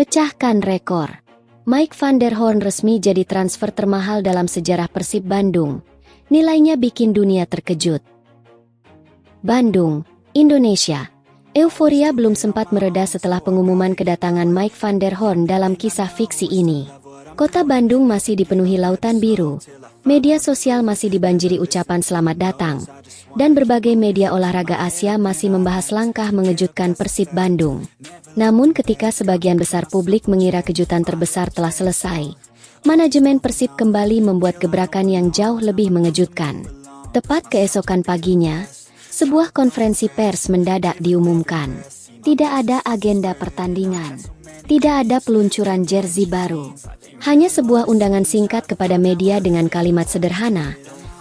Pecahkan rekor. Mike van der Hoorn resmi jadi transfer termahal dalam sejarah Persib Bandung. Nilainya bikin dunia terkejut. Bandung, Indonesia. Euforia belum sempat mereda setelah pengumuman kedatangan Mike van der Hoorn dalam kisah fiksi ini. Kota Bandung masih dipenuhi lautan biru. Media sosial masih dibanjiri ucapan selamat datang. Dan berbagai media olahraga Asia masih membahas langkah mengejutkan Persib Bandung. Namun ketika sebagian besar publik mengira kejutan terbesar telah selesai, manajemen Persib kembali membuat gebrakan yang jauh lebih mengejutkan. Tepat keesokan paginya, sebuah konferensi pers mendadak diumumkan. Tidak ada agenda pertandingan. Tidak ada peluncuran jersey baru. Hanya sebuah undangan singkat kepada media dengan kalimat sederhana.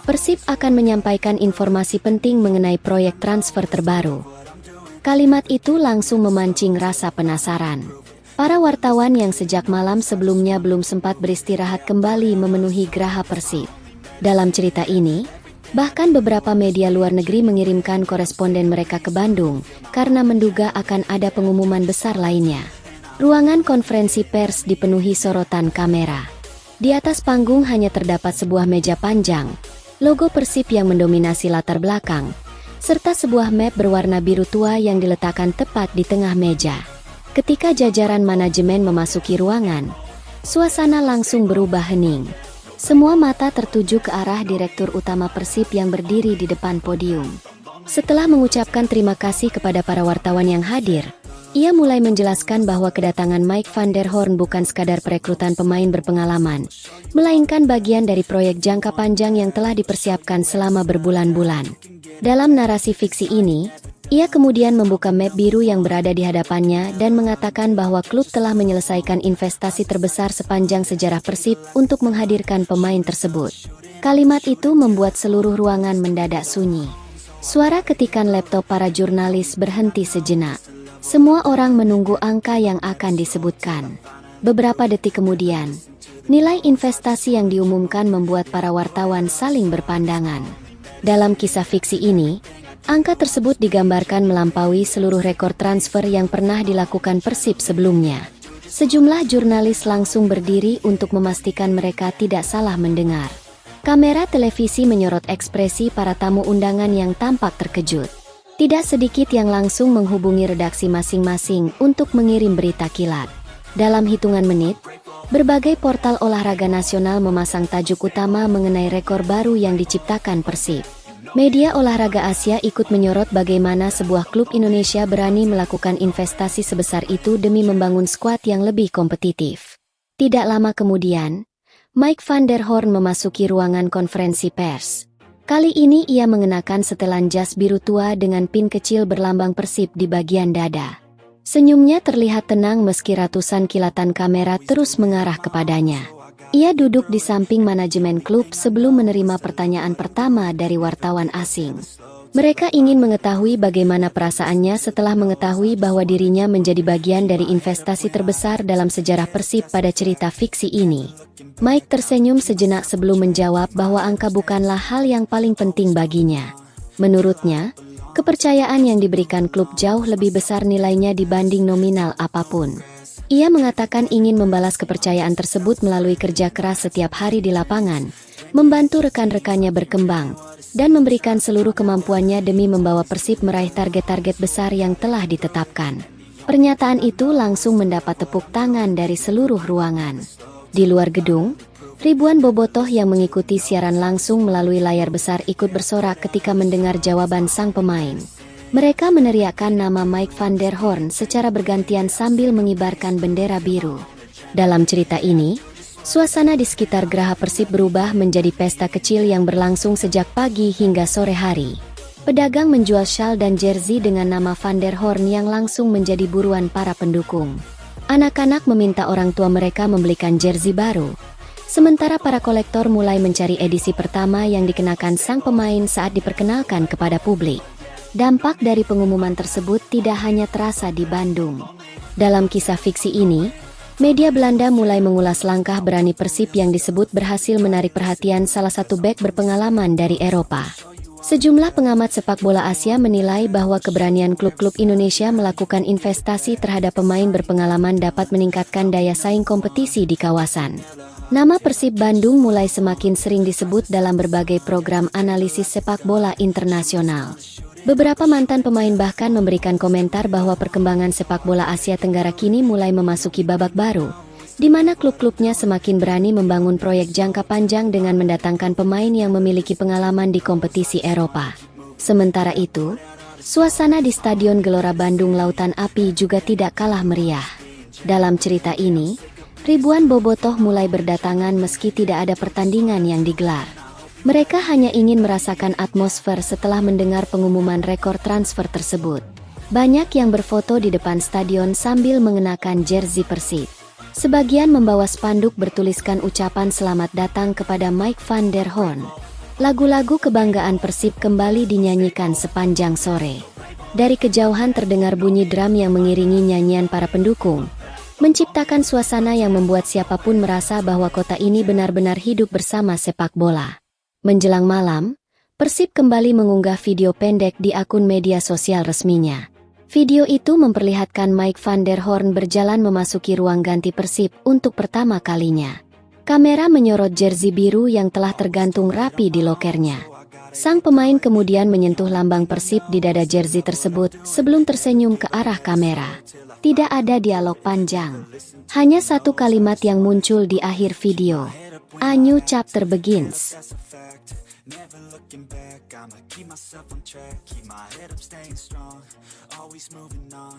Persib akan menyampaikan informasi penting mengenai proyek transfer terbaru. Kalimat itu langsung memancing rasa penasaran. Para wartawan yang sejak malam sebelumnya belum sempat beristirahat kembali memenuhi geraha Persib. Dalam cerita ini, bahkan beberapa media luar negeri mengirimkan koresponden mereka ke Bandung karena menduga akan ada pengumuman besar lainnya. Ruangan konferensi pers dipenuhi sorotan kamera. Di atas panggung hanya terdapat sebuah meja panjang, logo Persib yang mendominasi latar belakang, serta sebuah map berwarna biru tua yang diletakkan tepat di tengah meja. Ketika jajaran manajemen memasuki ruangan, suasana langsung berubah hening. Semua mata tertuju ke arah Direktur Utama Persib yang berdiri di depan podium. Setelah mengucapkan terima kasih kepada para wartawan yang hadir, ia mulai menjelaskan bahwa kedatangan Mike van der Hoorn bukan sekadar perekrutan pemain berpengalaman, melainkan bagian dari proyek jangka panjang yang telah dipersiapkan selama berbulan-bulan. Dalam narasi fiksi ini, ia kemudian membuka map biru yang berada di hadapannya dan mengatakan bahwa klub telah menyelesaikan investasi terbesar sepanjang sejarah Persib untuk menghadirkan pemain tersebut. Kalimat itu membuat seluruh ruangan mendadak sunyi. Suara ketikan laptop para jurnalis berhenti sejenak. Semua orang menunggu angka yang akan disebutkan. Beberapa detik kemudian, nilai investasi yang diumumkan membuat para wartawan saling berpandangan. Dalam kisah fiksi ini, angka tersebut digambarkan melampaui seluruh rekor transfer yang pernah dilakukan Persib sebelumnya. Sejumlah jurnalis langsung berdiri untuk memastikan mereka tidak salah mendengar. Kamera televisi menyorot ekspresi para tamu undangan yang tampak terkejut. Tidak sedikit yang langsung menghubungi redaksi masing-masing untuk mengirim berita kilat. Dalam hitungan menit, berbagai portal olahraga nasional memasang tajuk utama mengenai rekor baru yang diciptakan Persib. Media olahraga Asia ikut menyorot bagaimana sebuah klub Indonesia berani melakukan investasi sebesar itu demi membangun skuad yang lebih kompetitif. Tidak lama kemudian, Mike van der Hoorn memasuki ruangan konferensi pers. Kali ini ia mengenakan setelan jas biru tua dengan pin kecil berlambang Persib di bagian dada. Senyumnya terlihat tenang meski ratusan kilatan kamera terus mengarah kepadanya. Ia duduk di samping manajemen klub sebelum menerima pertanyaan pertama dari wartawan asing. Mereka ingin mengetahui bagaimana perasaannya setelah mengetahui bahwa dirinya menjadi bagian dari investasi terbesar dalam sejarah Persib pada cerita fiksi ini. Mike tersenyum sejenak sebelum menjawab bahwa angka bukanlah hal yang paling penting baginya. Menurutnya, kepercayaan yang diberikan klub jauh lebih besar nilainya dibanding nominal apapun. Ia mengatakan ingin membalas kepercayaan tersebut melalui kerja keras setiap hari di lapangan, membantu rekan-rekannya berkembang, dan memberikan seluruh kemampuannya demi membawa Persib meraih target-target besar yang telah ditetapkan. Pernyataan itu langsung mendapat tepuk tangan dari seluruh ruangan. Di luar gedung, ribuan bobotoh yang mengikuti siaran langsung melalui layar besar ikut bersorak ketika mendengar jawaban sang pemain. Mereka meneriakkan nama Mike van der Hoorn secara bergantian sambil mengibarkan bendera biru. Dalam cerita ini, suasana di sekitar geraha Persib berubah menjadi pesta kecil yang berlangsung sejak pagi hingga sore hari. Pedagang menjual syal dan jersey dengan nama van der Hoorn yang langsung menjadi buruan para pendukung. Anak-anak meminta orang tua mereka membelikan jersey baru. Sementara para kolektor mulai mencari edisi pertama yang dikenakan sang pemain saat diperkenalkan kepada publik. Dampak dari pengumuman tersebut tidak hanya terasa di Bandung. Dalam kisah fiksi ini, media Belanda mulai mengulas langkah berani Persib yang disebut berhasil menarik perhatian salah satu bek berpengalaman dari Eropa. Sejumlah pengamat sepak bola Asia menilai bahwa keberanian klub-klub Indonesia melakukan investasi terhadap pemain berpengalaman dapat meningkatkan daya saing kompetisi di kawasan. Nama Persib Bandung mulai semakin sering disebut dalam berbagai program analisis sepak bola internasional. Beberapa mantan pemain bahkan memberikan komentar bahwa perkembangan sepak bola Asia Tenggara kini mulai memasuki babak baru, di mana klub-klubnya semakin berani membangun proyek jangka panjang dengan mendatangkan pemain yang memiliki pengalaman di kompetisi Eropa. Sementara itu, suasana di Stadion Gelora Bandung Lautan Api juga tidak kalah meriah. Dalam cerita ini, ribuan bobotoh mulai berdatangan meski tidak ada pertandingan yang digelar. Mereka hanya ingin merasakan atmosfer setelah mendengar pengumuman rekor transfer tersebut. Banyak yang berfoto di depan stadion sambil mengenakan jersey Persib. Sebagian membawa spanduk bertuliskan ucapan selamat datang kepada Mike van der Hoorn. Lagu-lagu kebanggaan Persib kembali dinyanyikan sepanjang sore. Dari kejauhan terdengar bunyi drum yang mengiringi nyanyian para pendukung, menciptakan suasana yang membuat siapapun merasa bahwa kota ini benar-benar hidup bersama sepak bola. Menjelang malam, Persib kembali mengunggah video pendek di akun media sosial resminya. Video itu memperlihatkan Mike van der Hoorn berjalan memasuki ruang ganti Persib untuk pertama kalinya. Kamera menyorot jersey biru yang telah tergantung rapi di lokernya. Sang pemain kemudian menyentuh lambang Persib di dada jersey tersebut sebelum tersenyum ke arah kamera. Tidak ada dialog panjang. Hanya satu kalimat yang muncul di akhir video. A new chapter begins. Never looking back, I'ma keep myself on track, keep my head up staying strong, always moving on,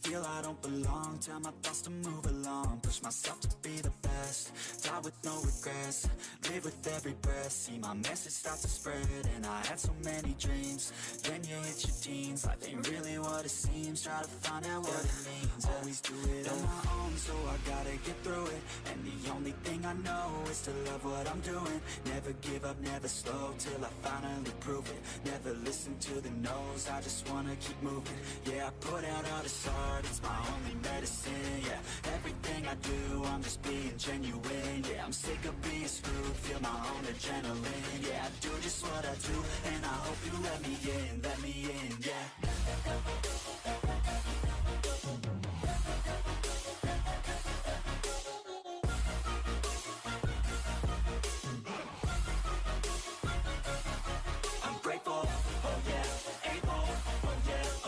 feel I don't belong, tell my thoughts to move along, push myself to be the best, die with no regrets, live with every breath, see my message start to spread, and I had so many dreams, then you hit your teens, life ain't really what it seems, try to find out what it means, always do it on my own, so I gotta get through it, and the only thing I know is to love what I'm doing, never give up, never slow, till I finally prove it. Never listen to the no's, I just wanna keep moving. Yeah, I put out all this art, it's my only medicine. Yeah, everything I do, I'm just being genuine. Yeah, I'm sick of being screwed, feel my own adrenaline. Yeah, I do just what I do, and I hope you let me in, yeah.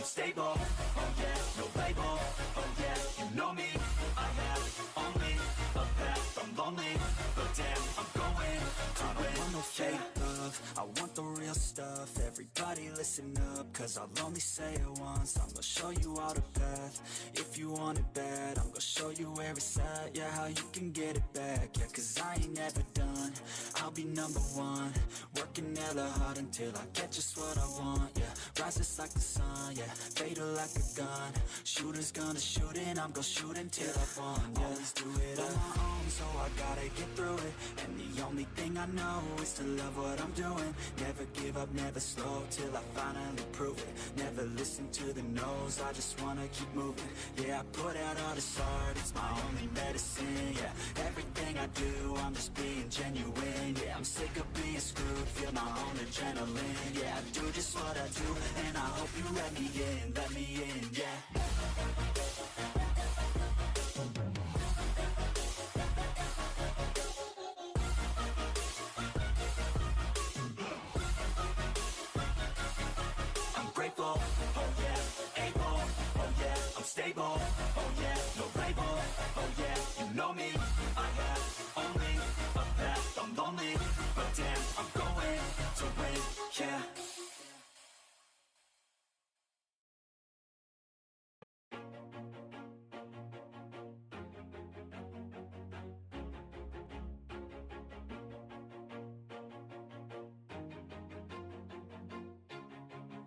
Stable, oh yeah, no label, oh yeah, you know me, I have only a path, I'm lonely, but damn, I'm going to win. I don't want no fake love, I want the real stuff, everybody listen up, cause I'll only say it once, I'm gonna show you all the path, if you want it bad, I'm gonna show you where it's at, yeah, how you can get it back, yeah, cause I ain't never done, I'll be number one, working hella hard until I get just what I want, yeah, rises like the sun, yeah, fatal like a gun, shooters gonna shoot and I'm gonna shoot until I won, yeah. Always do it on my own, so I gotta get through it, and the only thing I know is to love what I'm doing, never give up, never slow, till I finally prove it, never listen to the no's, I just wanna keep moving, yeah, I put out all this art, it's my only medicine, yeah, everything I do, I'm just being genuine, yeah, I'm sick of being screwed, feel my own adrenaline, yeah, I do just what I do, and I hope you let me in, yeah. I'm grateful, oh yeah, able, oh yeah, I'm stable, oh yeah, no label, oh yeah, you know me, I have only a path, I'm lonely, but damn, I'm going to win, yeah.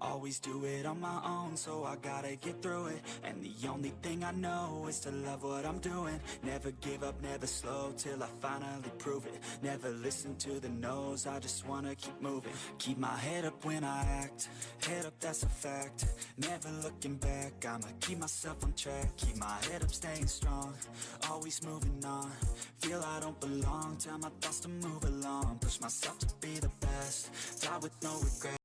Always do it on my own, so I gotta get through it, and the only thing I know is to love what I'm doing, never give up, never slow, till I finally prove it, never listen to the no's, I just wanna keep moving, keep my head up when I act, head up that's a fact, never looking back, I'ma keep myself on track, keep my head up staying strong, always moving on, feel I don't belong, tell my thoughts to move along, push myself to be the best, die with no regret.